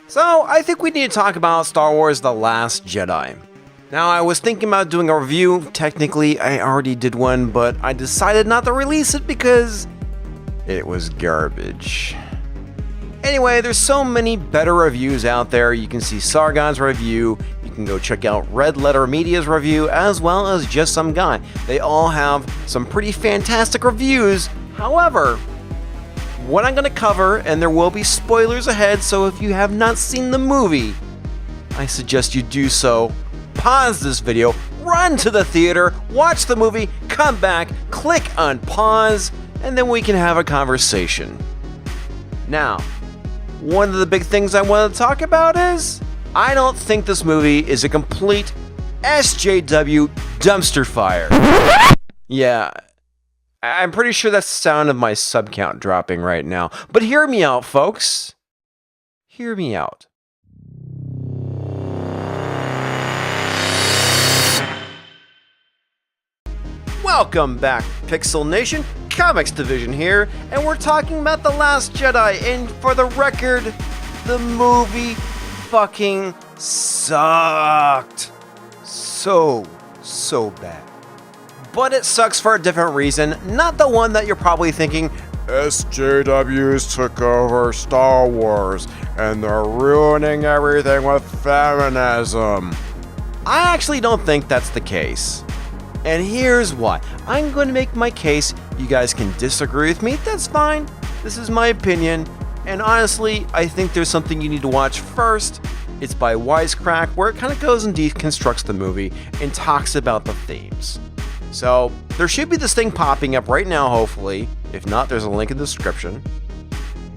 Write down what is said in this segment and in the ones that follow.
So, I think we need to talk about Star Wars The Last Jedi. Now, I was thinking about doing a review. Technically, I already did one, but I decided not to release it because it was garbage. Anyway, there's so many better reviews out there. You can see Sargon's review, you can go check out Red Letter Media's review, as well as Just Some Guy. They all have some pretty fantastic reviews. However, what I'm going to cover, and there will be spoilers ahead, so if you have not seen the movie, I suggest you do so. Pause this video, run to the theater, watch the movie, come back, click on pause, and then we can have a conversation. Now, one of the big things I want to talk about is, I don't think this movie is a complete SJW dumpster fire. Yeah, I'm pretty sure that's the sound of my sub count dropping right now. But hear me out, folks. Hear me out. Welcome back, Pixel Nation. Comics Division here, and we're talking about The Last Jedi, and for the record, the movie fucking sucked. So bad. But it sucks for a different reason, not the one that you're probably thinking, SJWs took over Star Wars, and they're ruining everything with feminism. I actually don't think that's the case. And here's why. I'm going to make my case. You guys can disagree with me. That's fine. This is my opinion. And honestly, I think there's something you need to watch first. It's by Wisecrack, where it kind of goes and deconstructs the movie and talks about the themes. So there should be this thing popping up right now, hopefully. If not, there's a link in the description.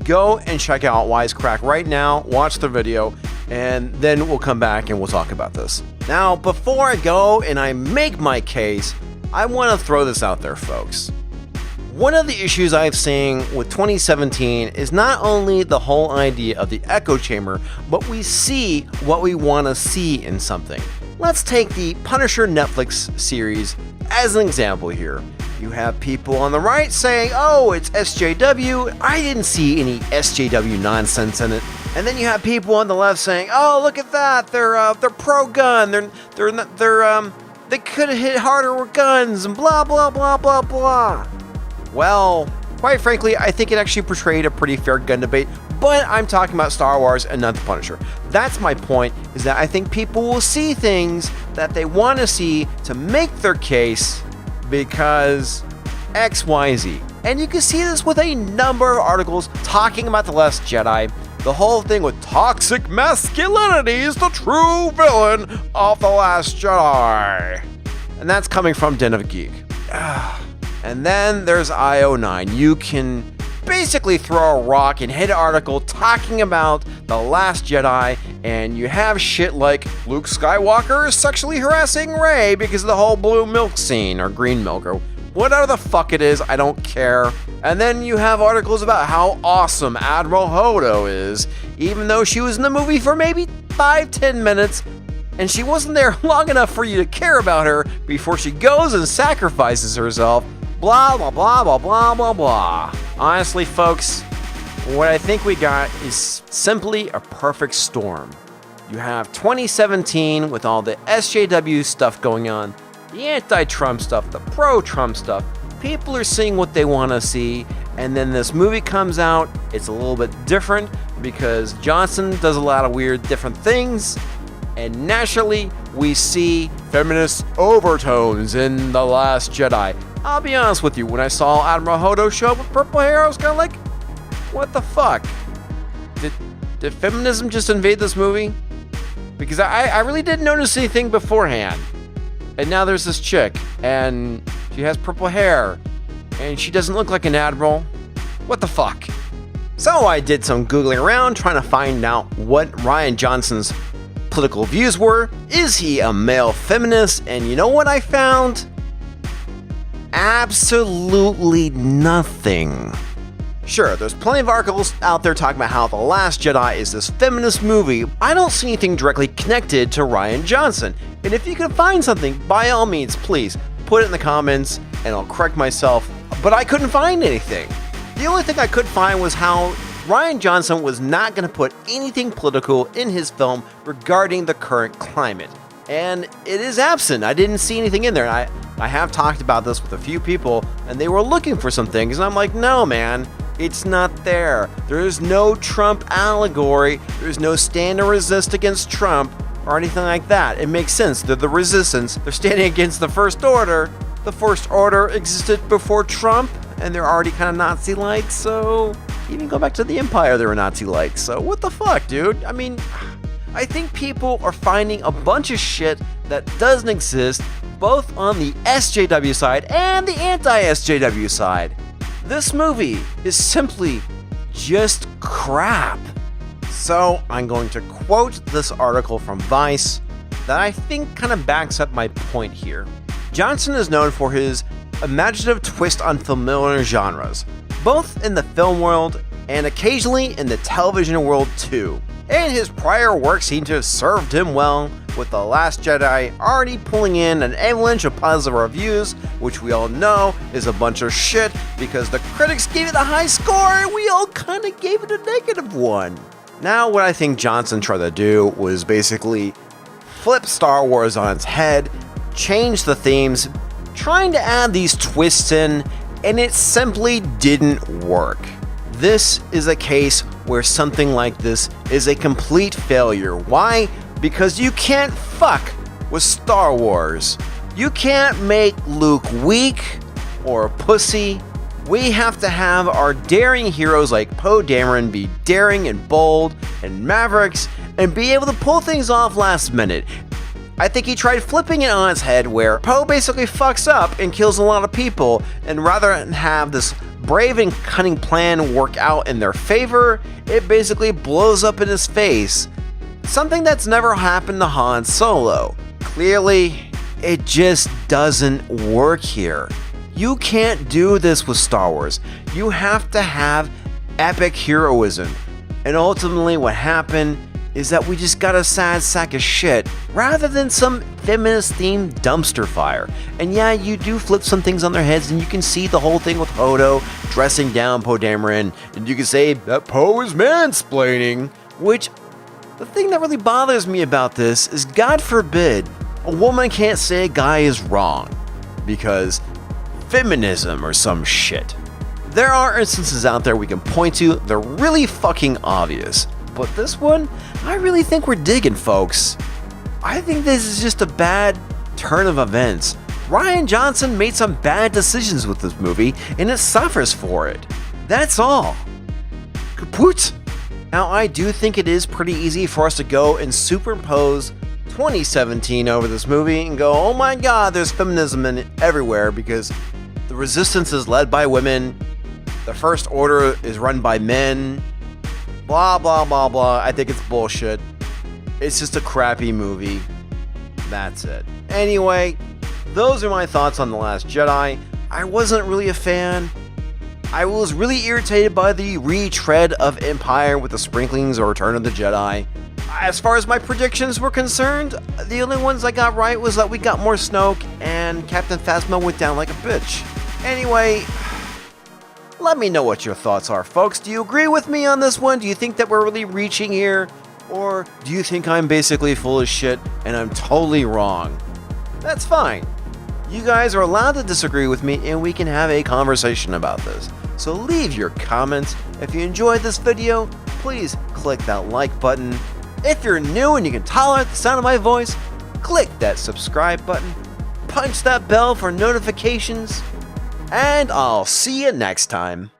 Go and check out Wisecrack right now. Watch the video. And then we'll come back and we'll talk about this. Now, before I go and I make my case, I want to throw this out there, folks. One of the issues I've seen with 2017 is not only the whole idea of the echo chamber, but we see what we want to see in something. Let's take the Punisher Netflix series as an example here. You have people on the right saying, oh, it's SJW. I didn't see any SJW nonsense in it. And then you have people on the left saying, "Oh, look at that! They're pro-gun. They could have hit harder with guns and blah blah blah blah blah." Well, quite frankly, I think it actually portrayed a pretty fair gun debate. But I'm talking about Star Wars and not the Punisher. That's my point. Is that I think people will see things that they want to see to make their case because X, Y, Z. And you can see this with a number of articles talking about The Last Jedi. The whole thing with toxic masculinity is the true villain of The Last Jedi. And that's coming from Den of Geek. And then there's IO9. You can basically throw a rock and hit an article talking about The Last Jedi, and you have shit like Luke Skywalker is sexually harassing Rey because of the whole blue milk scene, or green milk, or whatever the fuck it is, I don't care. And then you have articles about how awesome Admiral Hodo is, even though she was in the movie for maybe 5-10 minutes, and she wasn't there long enough for you to care about her before she goes and sacrifices herself. Blah, blah, blah, blah, blah, blah, blah. Honestly, folks, what I think we got is simply a perfect storm. You have 2017 with all the SJW stuff going on, the anti-Trump stuff, the pro-Trump stuff. People are seeing what they want to see, and then this movie comes out. It's a little bit different because Johnson does a lot of weird different things, and naturally we see feminist overtones in The Last Jedi. I'll be honest with you, when I saw Admiral Hodo show up with purple hair, I was kind of like, what the fuck? Did feminism just invade this movie? Because I really didn't notice anything beforehand. And now there's this chick, and she has purple hair, and she doesn't look like an admiral. What the fuck? So I did some Googling around, trying to find out what Rian Johnson's political views were. Is he a male feminist? And you know what I found? Absolutely nothing. Sure, there's plenty of articles out there talking about how The Last Jedi is this feminist movie. I don't see anything directly connected to Rian Johnson. And if you can find something, by all means, please put it in the comments and I'll correct myself. But I couldn't find anything. The only thing I could find was how Rian Johnson was not going to put anything political in his film regarding the current climate. And it is absent. I didn't see anything in there. I have talked about this with a few people, and they were looking for some things, and I'm like, no, man, it's not there. There's no Trump allegory. There's no stand and resist against Trump or anything like that. It makes sense. They're the resistance. They're standing against the First Order. The First Order existed before Trump, and they're already kind of Nazi-like, so even go back to the Empire, they were Nazi-like. So what the fuck, dude? I mean, I think people are finding a bunch of shit that doesn't exist, both on the SJW side and the anti-SJW side. This movie is simply just crap. So I'm going to quote this article from Vice that I think kind of backs up my point here. Johnson is known for his imaginative twist on familiar genres, both in the film world and occasionally in the television world too. And his prior work seemed to have served him well, with The Last Jedi already pulling in an avalanche of positive reviews, which we all know is a bunch of shit because the critics gave it a high score and we all kind of gave it a negative one. Now, what I think Johnson tried to do was basically flip Star Wars on its head, change the themes, trying to add these twists in, and it simply didn't work. This is a case where something like this is a complete failure. Why? Because you can't fuck with Star Wars. You can't make Luke weak or a pussy. We have to have our daring heroes like Poe Dameron be daring and bold and mavericks and be able to pull things off last minute. I think he tried flipping it on its head where Poe basically fucks up and kills a lot of people, and rather than have this brave and cunning plan work out in their favor, it basically blows up in his face. Something that's never happened to Han Solo. Clearly, it just doesn't work here. You can't do this with Star Wars. You have to have epic heroism. And ultimately what happened is that we just got a sad sack of shit rather than some feminist-themed dumpster fire. And yeah, you do flip some things on their heads and you can see the whole thing with Hodo dressing down Poe Dameron, and you can say that Poe is mansplaining, which the thing that really bothers me about this is, God forbid, a woman can't say a guy is wrong because feminism or some shit. There are instances out there we can point to, they're really fucking obvious. But this one, I really think we're digging, folks. I think this is just a bad turn of events. Rian Johnson made some bad decisions with this movie, and it suffers for it. That's all. Kaput! Now, I do think it is pretty easy for us to go and superimpose 2017 over this movie and go, oh my god, there's feminism in it everywhere because the resistance is led by women, the First Order is run by men, blah, blah, blah, blah. I think it's bullshit. It's just a crappy movie. That's it. Anyway, those are my thoughts on The Last Jedi. I wasn't really a fan. I was really irritated by the retread of Empire with the sprinklings of Return of the Jedi. As far as my predictions were concerned, the only ones I got right was that we got more Snoke and Captain Phasma went down like a bitch. Anyway, let me know what your thoughts are, folks. Do you agree with me on this one? Do you think that we're really reaching here? Or do you think I'm basically full of shit and I'm totally wrong? That's fine. You guys are allowed to disagree with me and we can have a conversation about this. So leave your comments. If you enjoyed this video, please click that like button. If you're new and you can tolerate the sound of my voice, click that subscribe button. Punch that bell for notifications. And I'll see you next time.